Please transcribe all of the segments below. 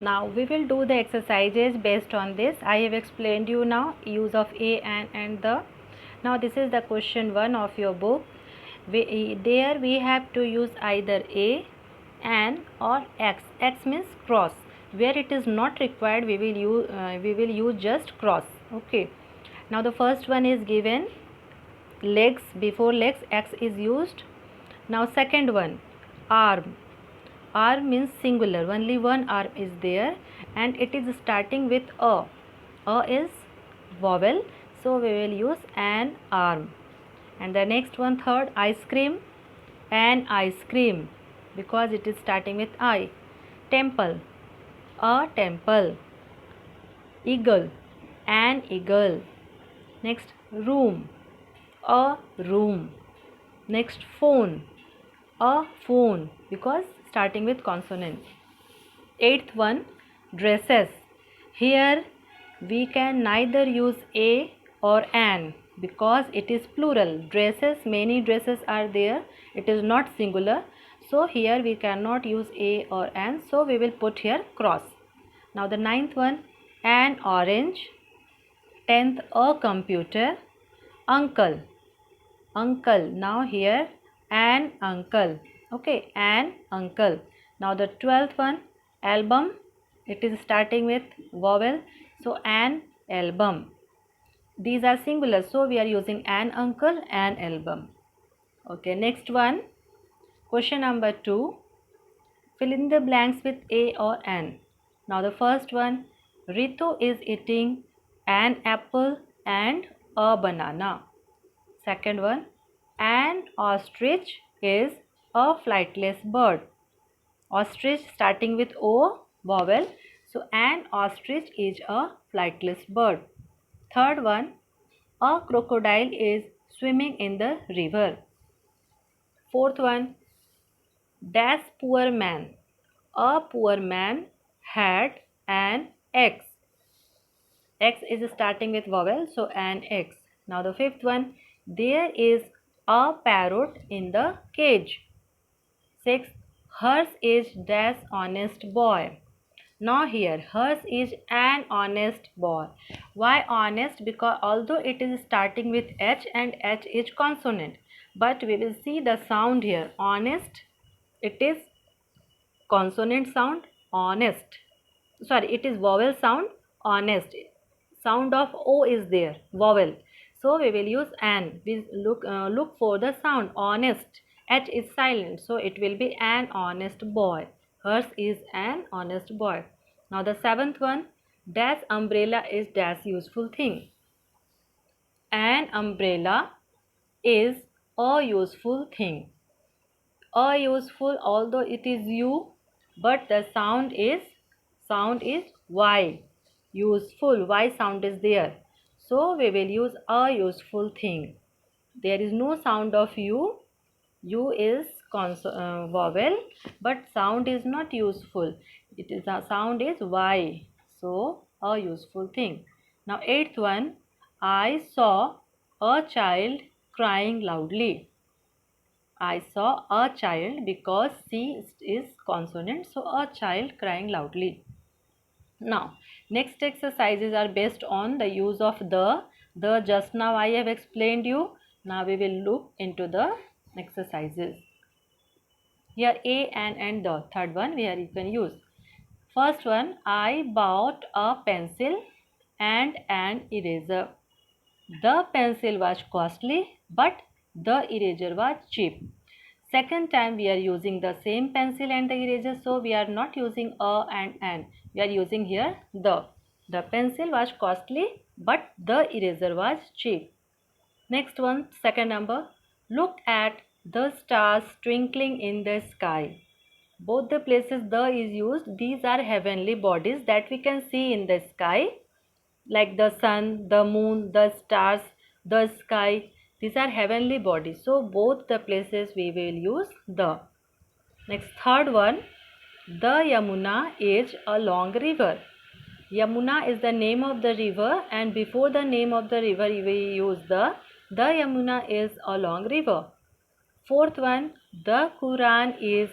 Now we will do the exercises based on this. I have explained you now use of a and the. Now this is the question 1 of your book. There we have to use either a, an or x. X means cross. Where it is not required, we will use just cross. Okay. Now the first one is given legs. Before legs x is used. Now second one arm. Arm means singular, only one arm is there and it is starting with a. A is vowel, so we will use an arm. And the next one, third, ice cream, an ice cream, because it is starting with I. Temple, a temple. Eagle, an eagle. Next, room, a room. Next, phone, a phone, because starting with consonant. Eighth one, dresses. Here we can neither use a or an because it is plural. Dresses, many dresses are there. It is not singular. So here we cannot use a or an. So we will put here cross. Now the ninth one, an orange. 10th, a computer. Uncle, uncle. Now here an uncle. Okay, an uncle. Now the 12th one, album. It is starting with vowel, so an album. These are singular, so we are using an uncle, an album. Okay, next one, question number 2. Fill in the blanks with a or an. Now the first one, Ritu is eating an apple and a banana. Second one, an ostrich is a flightless bird. Ostrich starting with O vowel. So an ostrich is a flightless bird. Third one, a crocodile is swimming in the river. Fourth one, dash poor man. A poor man had an X. X is starting with vowel, so an X. Now the fifth one, there is a parrot in the cage. Sixth, hers is dash honest boy. Now here, hers is an honest boy. Why honest? Because although it is starting with H and H is consonant, but we will see the sound here. Honest, it is consonant sound, honest. Sorry, it is vowel sound, honest. Sound of O is there, vowel. So we will use an. We look for the sound, honest. H is silent, so it will be an honest boy. Hers is an honest boy. Now the seventh one, dash umbrella is dash useful thing. An umbrella is a useful thing. A useful, although it is U, but the sound is Y. Useful, Y sound is there. So we will use a useful thing. There is no sound of U. U is vowel, but sound is not useful. It is a sound is Y. So a useful thing. Now eighth one, I saw a child crying loudly. I saw a child because C is consonant, so a child crying loudly. Now, next exercises are based on the use of the. The just now I have explained you. Now we will look into the exercises. Here A and the third one where you can use. First one, I bought a pencil and an eraser. The pencil was costly, but the eraser was cheap. Second time we are using the same pencil and the eraser, so we are not using a and an. We are using here the. The pencil was costly, but the eraser was cheap. Next one, second number. Look at the stars twinkling in the sky. Both the places the is used. These are heavenly bodies that we can see in the sky, like the sun, the moon, the stars, the sky. These are heavenly bodies. So both the places we will use the. Next, third one, the Yamuna is a long river. Yamuna is the name of the river, and before the name of the river we use the. The Yamuna is a long river. Fourth one, the Quran is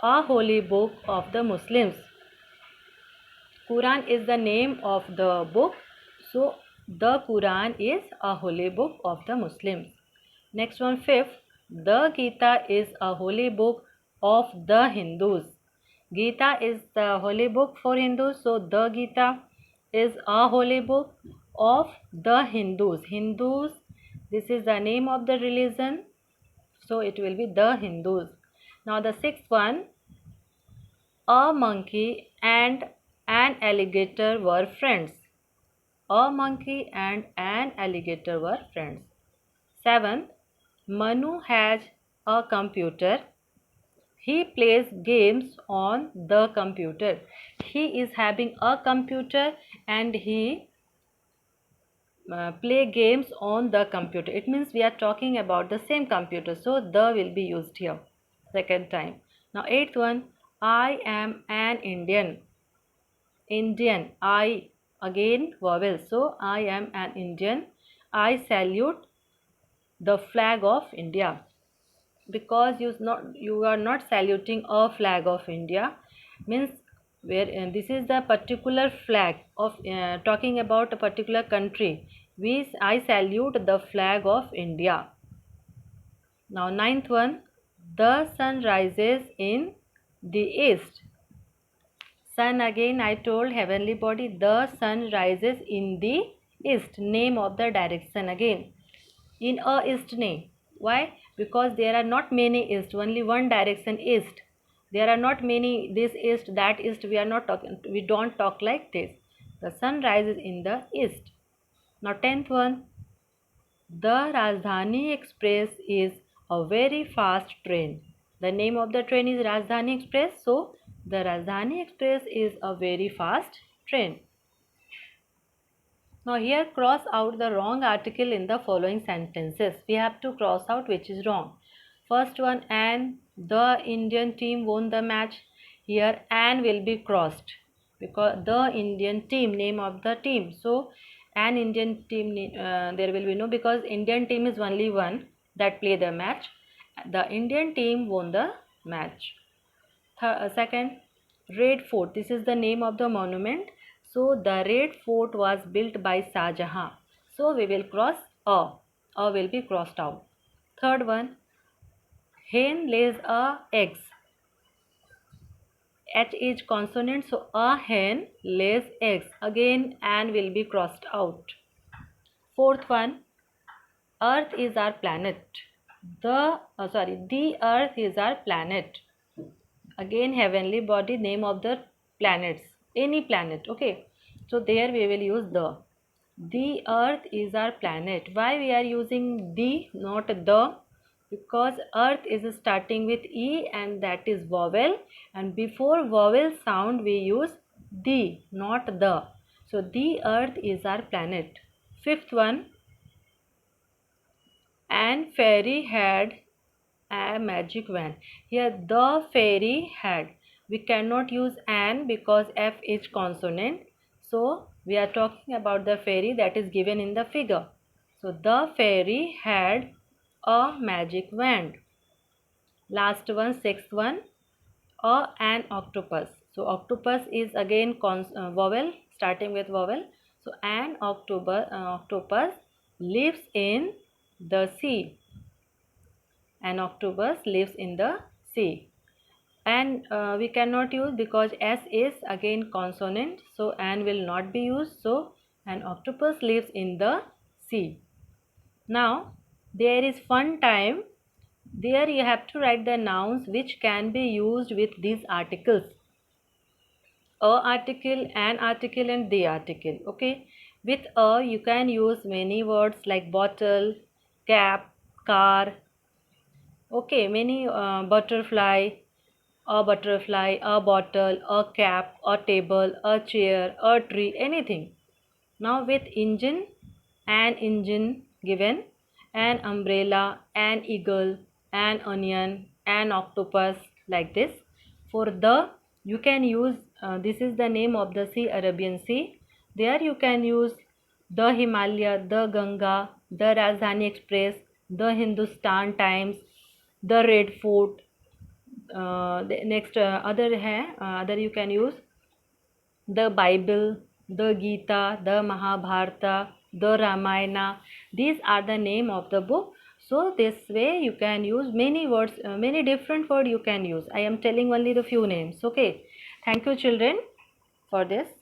a holy book of the Muslims. Quran is the name of the book. So the Quran is a holy book of the Muslims. Next one, fifth, the Gita is a holy book of the Hindus. Gita is the holy book for Hindus, so the Gita is a holy book of the Hindus. Hindus, this is the name of the religion, so it will be the Hindus. Now the sixth one, a monkey and an alligator were friends. A monkey and an alligator were friends. Seventh, Manu has a computer. He plays games on the computer. He is having a computer and he play games on the computer. It means we are talking about the same computer. So the will be used here. Second time. Now eighth one. I am an Indian. Indian. I again vowel. So I am an Indian. I salute the flag of India. Because you are not saluting a flag of India, means where this is the particular flag of talking about a particular country. I salute the flag of India. Now ninth one, the sun rises in the east. Sun, again I told, heavenly body. The sun rises in the east, name of the direction again. In a east name. Why? Because there are not many east, only one direction east. There are not many this east, that east. We don't talk like this. The sun rises in the east. Now tenth one. The Rajdhani Express is a very fast train. The name of the train is Rajdhani Express. So the Rajdhani Express is a very fast train. Now here cross out the wrong article in the following sentences. We have to cross out which is wrong. First one, and the Indian team won the match. Here and will be crossed because the Indian team, name of the team. So an Indian team, there will be no, because Indian team is only one that play the match. The Indian team won the match. Second, Red Fort. This is the name of the monument. So the Red Fort was built by Shah Jahan. So we will cross a. A will be crossed out. Third one, hen lays a eggs. H is consonant, so a hen lays eggs. Again, an will be crossed out. Fourth one, Earth is our planet. The Earth is our planet. Again, heavenly body, name of the planets, any planet. Okay, so there we will use the earth is our planet. Why we are using the, not the? Because earth is starting with e and that is vowel, and before vowel sound we use the, not the. So the earth is our planet. Fifth one, and fairy had a magic wand. Here the fairy had. We cannot use an because F is consonant. So we are talking about the fairy that is given in the figure. So the fairy had a magic wand. Last one, sixth one, an octopus. So octopus is again vowel, starting with vowel. So an octopus lives in the sea. An octopus lives in the sea. And we cannot use because S is again consonant, so an will not be used. So an octopus lives in the sea. Now there is fun time. There you have to write the nouns which can be used with these articles. A article, an article and the article. Okay, with a you can use many words like bottle, cap, car. Okay, many butterfly, a bottle, a cap, a table, a chair, a tree, anything. Now with engine, an engine given, an umbrella, an eagle, an onion, an octopus, like this. For the, you can use, this is the name of the sea, Arabian Sea. There you can use the Himalaya, the Ganga, the Rajdhani Express, the Hindustan Times, the Red Fort. The next other you can use the Bible, the Gita, the Mahabharata, the Ramayana. These are the name of the book. So this way you can use many words, many different words you can use. I am telling only the few names. Okay. Thank you children for this.